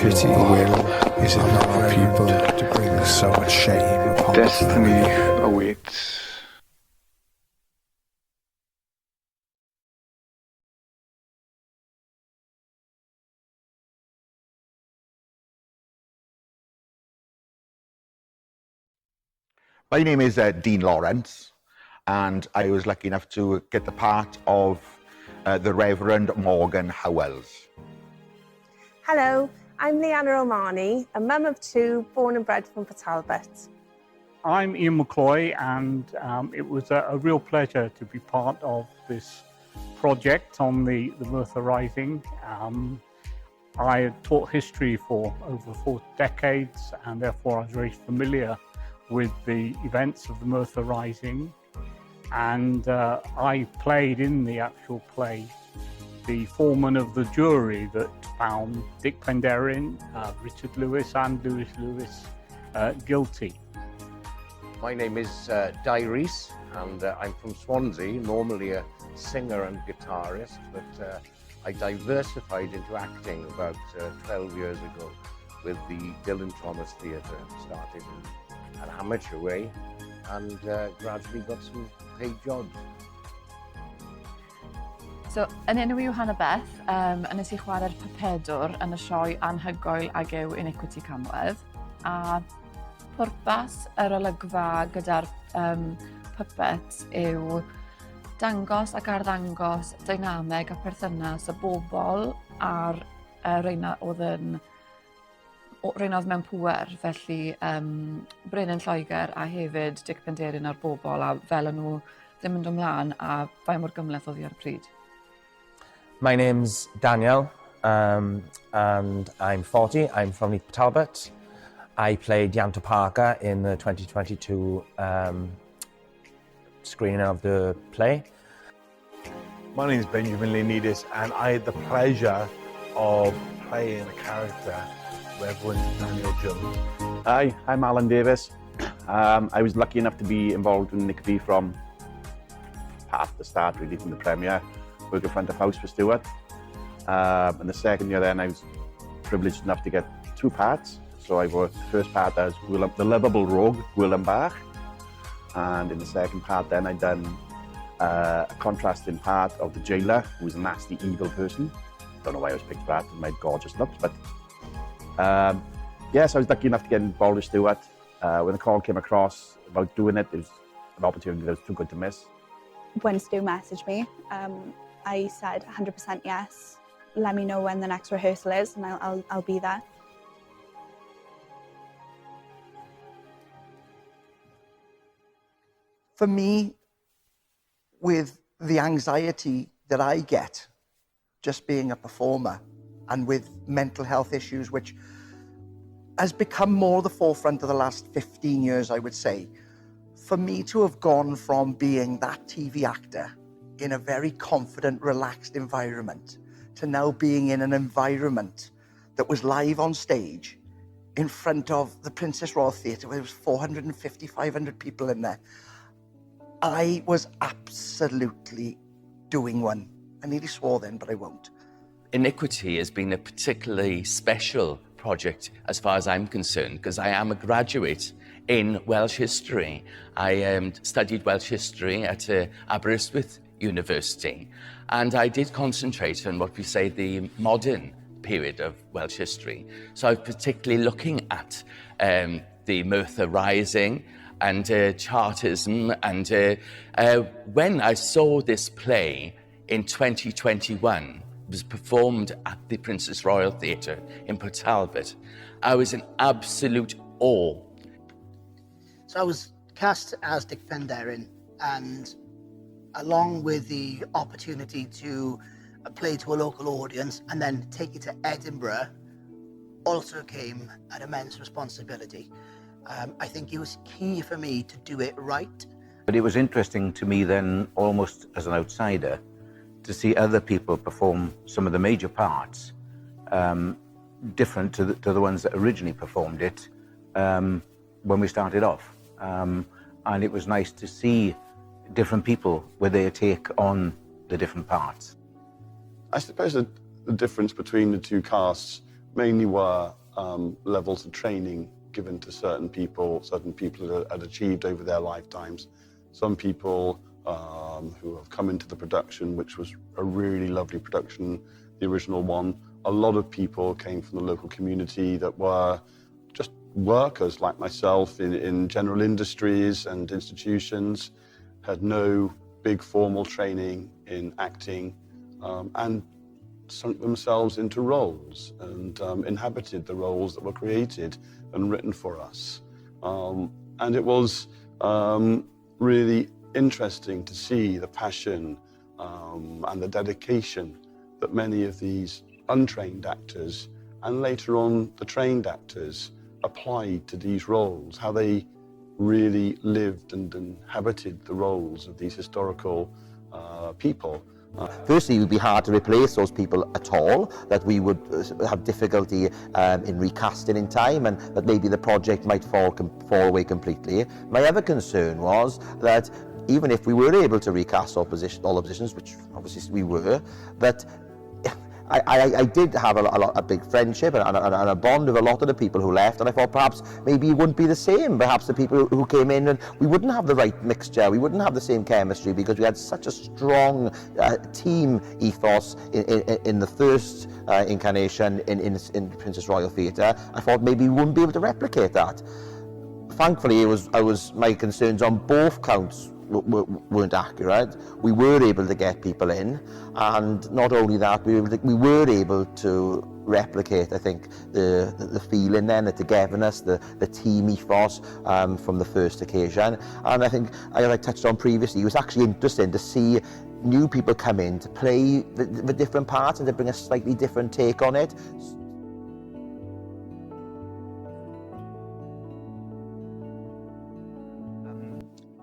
Iniquity is in our people to bring so much shame upon Destiny awaits. My name is Dean Lawrence, and I was lucky enough to get the part of the Reverend Morgan Howells. Hello, I'm Leanna Romani, a mum of two, born and bred from Port Talbot. I'm Ian McCloy, and it was a real pleasure to be part of this project on the Merthyr Rising. I had taught history for over 4 decades, and therefore I was very familiar with the events of the Merthyr Rising. And I played in the actual play the foreman of the jury that found Dick Penderyn, Richard Lewis and Lewis Lewis guilty. My name is Di Rees, and I'm from Swansea, normally a singer and guitarist, but I diversified into acting about 12 years ago with the Dylan Thomas Theatre. Started in an amateur way and gradually got some paid jobs. So, yn enw i yw Hannah Beth, nes I chwarae'r papedwr yn y sioe anhygoel ag yw Iniquity Camwedd. A pwrpas yr olygfa gyda'r puppets yw dangos ac arddangos dynameg a perthynas y bobl a'r reina oedd mewn pŵer, felly Brenin Lloegr a hefyd Dick Penderyn a'r bobl, a fel yn nhw ddim yn dod ymlaen a faint mor gymleth oedd hi ar y pryd. My name's Daniel, and I'm 40. I'm from Port Talbot. I played Yanto Parker in the 2022 screening of the play. My name is Benjamin Leonidis, and I had the pleasure of playing a character, Reverend Daniel Jones. Hi, I'm Alan Davis. I was lucky enough to be involved in Iniquity from half the start, really, from the premiere. Working front of house for Stuart. And the second year then I was privileged enough to get 2 parts. So I worked the first part as the lovable rogue, Willembach. And in the second part then I'd done a contrasting part of the jailer, who was a nasty, evil person. Don't know why I was picked for that, and my gorgeous looks, but yes, I was lucky enough to get involved with Stuart. When the call came across about doing it, it was an opportunity that was too good to miss. When Stu messaged me, I said 100% yes. Let me know when the next rehearsal is and I'll be there. For me, with the anxiety that I get just being a performer, and with mental health issues, which has become more the forefront of the last 15 years, I would say, for me to have gone from being that TV actor in a very confident, relaxed environment to now being in an environment that was live on stage in front of the Princess Royal Theatre, where there was 450, 500 people in there, I was absolutely doing one. I nearly swore then, but I won't. Iniquity has been a particularly special project as far as I'm concerned, because I am a graduate in Welsh history. I studied Welsh history at Aberystwyth University, and I did concentrate on what we say the modern period of Welsh history. So I was particularly looking at the Merthyr Rising and Chartism, and when I saw this play in 2021, it was performed at the Princess Royal Theatre in Port Talbot, I was in absolute awe. So I was cast as Dick Penderyn, and along with the opportunity to play to a local audience and then take it to Edinburgh, also came an immense responsibility. I think it was key for me to do it right. But it was interesting to me then, almost as an outsider, to see other people perform some of the major parts, different to the ones that originally performed it when we started off. And it was nice to see different people with their take on the different parts. I suppose the difference between the two casts mainly were levels of training given to certain people that had achieved over their lifetimes. Some people who have come into the production, which was a really lovely production, the original one. A lot of people came from the local community that were just workers like myself in general industries and institutions, had no big formal training in acting, and sunk themselves into roles and inhabited the roles that were created and written for us. And it was really interesting to see the passion and the dedication that many of these untrained actors and later on the trained actors applied to these roles, how they really lived and inhabited the roles of these historical people. Firstly, it would be hard to replace those people at all, that we would have difficulty in recasting in time, and that maybe the project might fall away completely. My other concern was that even if we were able to recast all the positions, which obviously we were, that I did have a big friendship and a bond with a lot of the people who left, and I thought perhaps maybe it wouldn't be the same. Perhaps the people who came in, and we wouldn't have the right mixture, we wouldn't have the same chemistry, because we had such a strong team ethos in the first incarnation in Princess Royal Theatre. I thought maybe we wouldn't be able to replicate that. Thankfully, my concerns on both counts weren't accurate. We were able to get people in, and not only that, we were able to replicate, I think, the feeling then, the togetherness, the team ethos from the first occasion. And I think, as I touched on previously, it was actually interesting to see new people come in to play the different parts and to bring a slightly different take on it.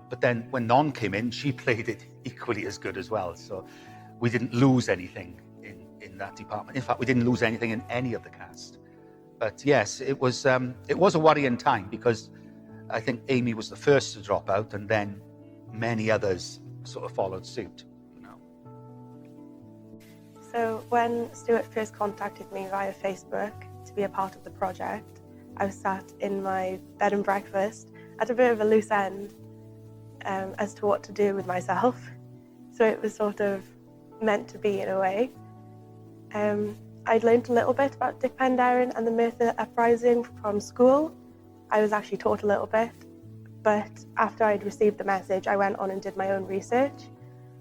But then when Non came in, she played it equally as good as well. So we didn't lose anything in that department. In fact, we didn't lose anything in any of the cast. But yes, it was a worrying time, because I think Amy was the first to drop out, and then many others sort of followed suit. So when Stuart first contacted me via Facebook to be a part of the project, I was sat in my bed and breakfast at a bit of a loose end as to what to do with myself. So it was sort of meant to be in a way. I'd learned a little bit about Dick Penderyn and the Merthyr Uprising from school. I was actually taught a little bit, but after I'd received the message, I went on and did my own research.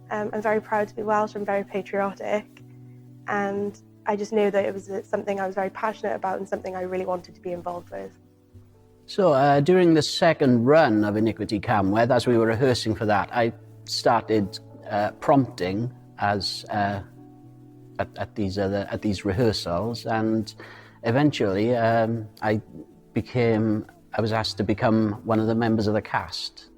I'm very proud to be Welsh, I'm very patriotic, and I just knew that it was something I was very passionate about and something I really wanted to be involved with. So during the second run of Iniquity Camwedd, as we were rehearsing for that, I started prompting as at these rehearsals, and eventually I was asked to become one of the members of the cast.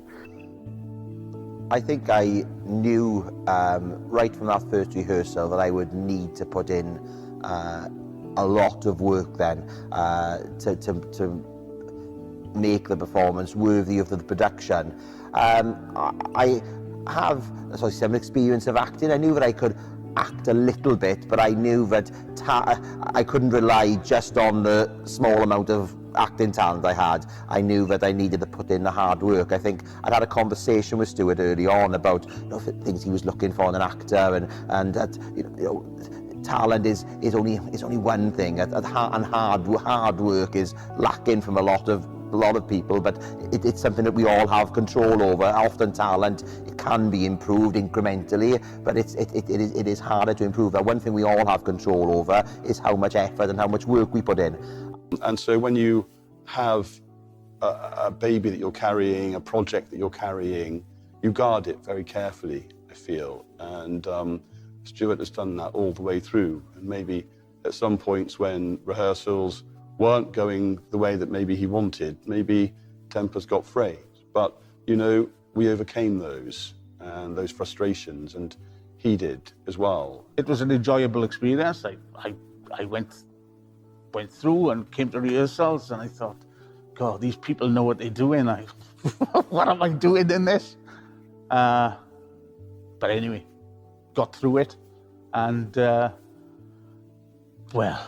I think I knew right from that first rehearsal that I would need to put in a lot of work then to make the performance worthy of the production. I have some experience of acting. I knew that I could act a little bit, but I knew that I couldn't rely just on the small amount of acting talent I had. I knew that I needed to put in the hard work. I think I'd had a conversation with Stuart early on about things he was looking for in an actor, and that talent is only one thing, and hard work is lacking from a lot of people, but it's something that we all have control over. Often talent, it can be improved incrementally, but it is harder to improve. That one thing we all have control over is how much effort and how much work we put in. And so when you have a baby that you're carrying, a project that you're carrying, you guard it very carefully, I feel. And Stuart has done that all the way through. And maybe at some points when rehearsals weren't going the way that maybe he wanted, maybe tempers got frayed. But, we overcame those and those frustrations, and he did as well. It was an enjoyable experience. I went through and came to rehearsals, and I thought, God, these people know what they're doing. What am I doing in this? But anyway, got through it, and well,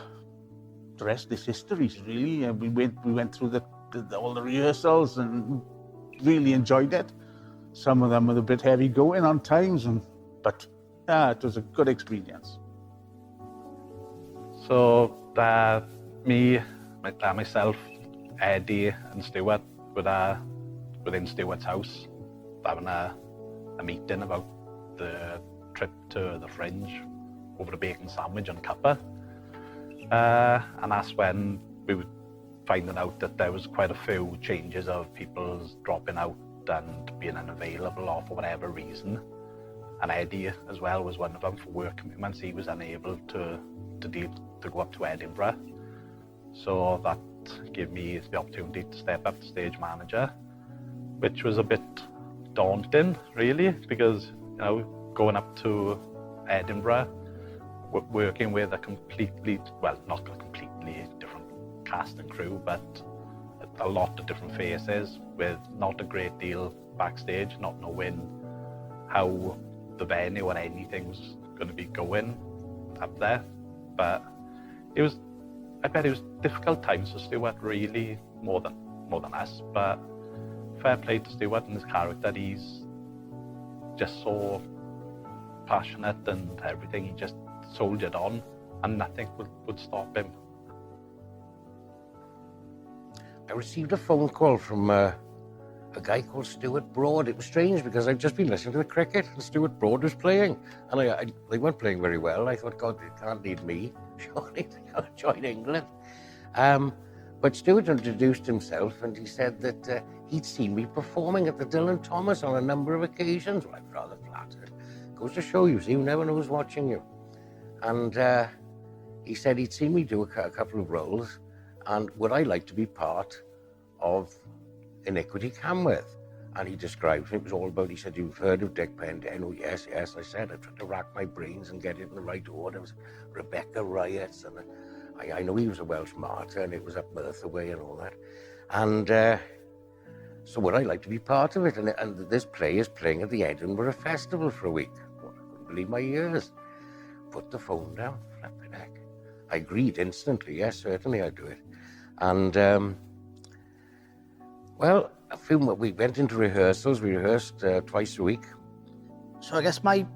the rest is history, really. And we went through all the rehearsals and really enjoyed it. Some of them were a bit heavy going on times, but yeah, it was a good experience. So me, myself, Eddie and Stuart were within Stuart's house having a meeting about the trip to the Fringe over a bacon sandwich and cuppa. And that's when we were finding out that there was quite a few changes of people dropping out and being unavailable or for whatever reason. And Eddie as well was one of them for work commitments. He was unable to go up to Edinburgh. So that gave me the opportunity to step up to stage manager, which was a bit daunting, really, because going up to Edinburgh, working with a completely, well, not a completely different cast and crew, but a lot of different faces with not a great deal backstage, not knowing how the venue or anything was going to be going up there. But I bet it was difficult times for Stuart, really, more than us. But fair play to Stuart and his character. He's just so passionate and everything. He just soldiered on, and nothing would stop him. I received a phone call from a guy called Stuart Broad. It was strange because I'd just been listening to the cricket and Stuart Broad was playing, and they weren't playing very well. I thought, God, they can't need me. Surely they can't join England. But Stuart introduced himself and he said that he'd seen me performing at the Dylan Thomas on a number of occasions. Well, I'm rather flattered. Goes to show you, see, you never know who's watching you. And he said he'd seen me do a couple of roles, and would I like to be part of Iniquity Camwedd? And he described it was all about, he said, you've heard of Dick Penderyn? Oh, yes. I said, I tried to rack my brains and get it in the right order. It was Rebecca Riots, and I know he was a Welsh martyr, and it was up Merthyr way and all that. And so would I like to be part of it? And this play is playing at the Edinburgh Festival for a week. Well, I couldn't believe my ears. Put the phone down, flipping heck. I agreed instantly, yes, certainly I'd do it. And, well, we went into rehearsals. We rehearsed twice a week. So I guess my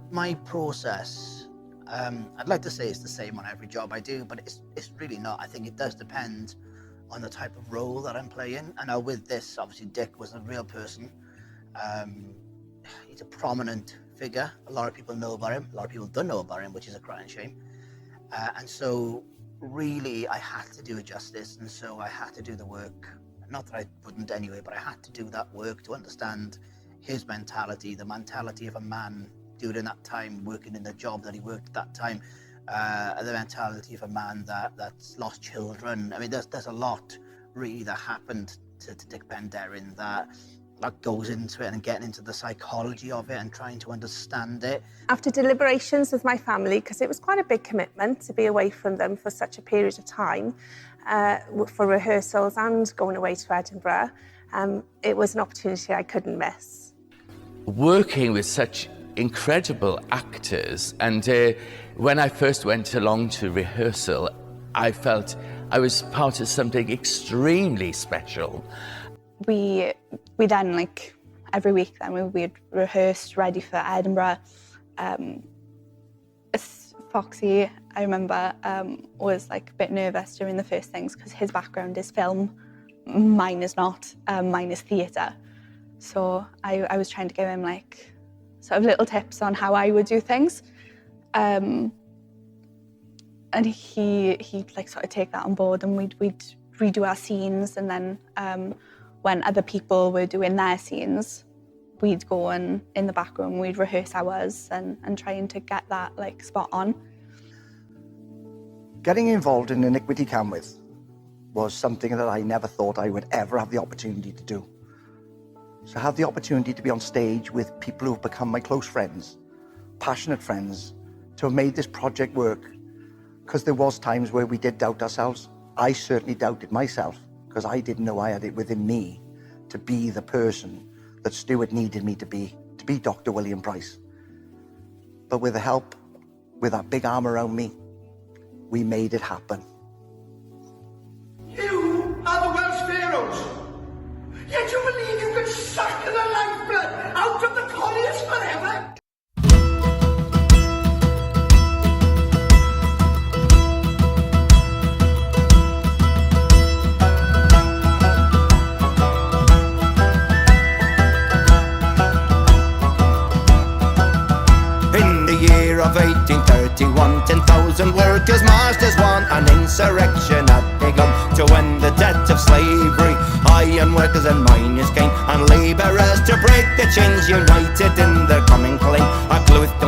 process, I'd like to say it's the same on every job I do, but it's really not. I think it does depend on the type of role that I'm playing. And now with this, obviously Dick was a real person. He's a prominent figure. A lot of people know about him. A lot of people don't know about him, which is a crying shame. And so really I had to do it justice. And so I had to do the work. Not that I wouldn't anyway, but I had to do that work to understand his mentality, the mentality of a man during that time, working in the job that he worked at that time, the mentality of a man that's lost children. I mean, there's a lot really that happened to Dick Penderyn that goes into it, and getting into the psychology of it and trying to understand it. After deliberations with my family, because it was quite a big commitment to be away from them for such a period of time, for rehearsals and going away to Edinburgh, it was an opportunity I couldn't miss. Working with such incredible actors, and when I first went along to rehearsal, I felt I was part of something extremely special. We then, like, every week then we'd rehearsed ready for Edinburgh. Foxy, I remember, was like a bit nervous during the first things because his background is film, mine is not, mine is theatre. So I was trying to give him like sort of little tips on how I would do things. And he'd like sort of take that on board, and we'd redo our scenes, and then when other people were doing their scenes, we'd go in the back room, we'd rehearse ours and trying to get that like spot on. Getting involved in Iniquity Camwedd was something that I never thought I would ever have the opportunity to do. So have the opportunity to be on stage with people who've become my close friends, passionate friends, to have made this project work, because there was times where we did doubt ourselves. I certainly doubted myself, because I didn't know I had it within me to be the person that Stuart needed me to be Dr. William Price. But with the help, with that big arm around me, we made it happen. year of 1831, 10,000 workers marched as one, an insurrection had begun to end the debt of slavery. Iron workers and miners came, and labourers to break the chains, united in their common claim, a cloth to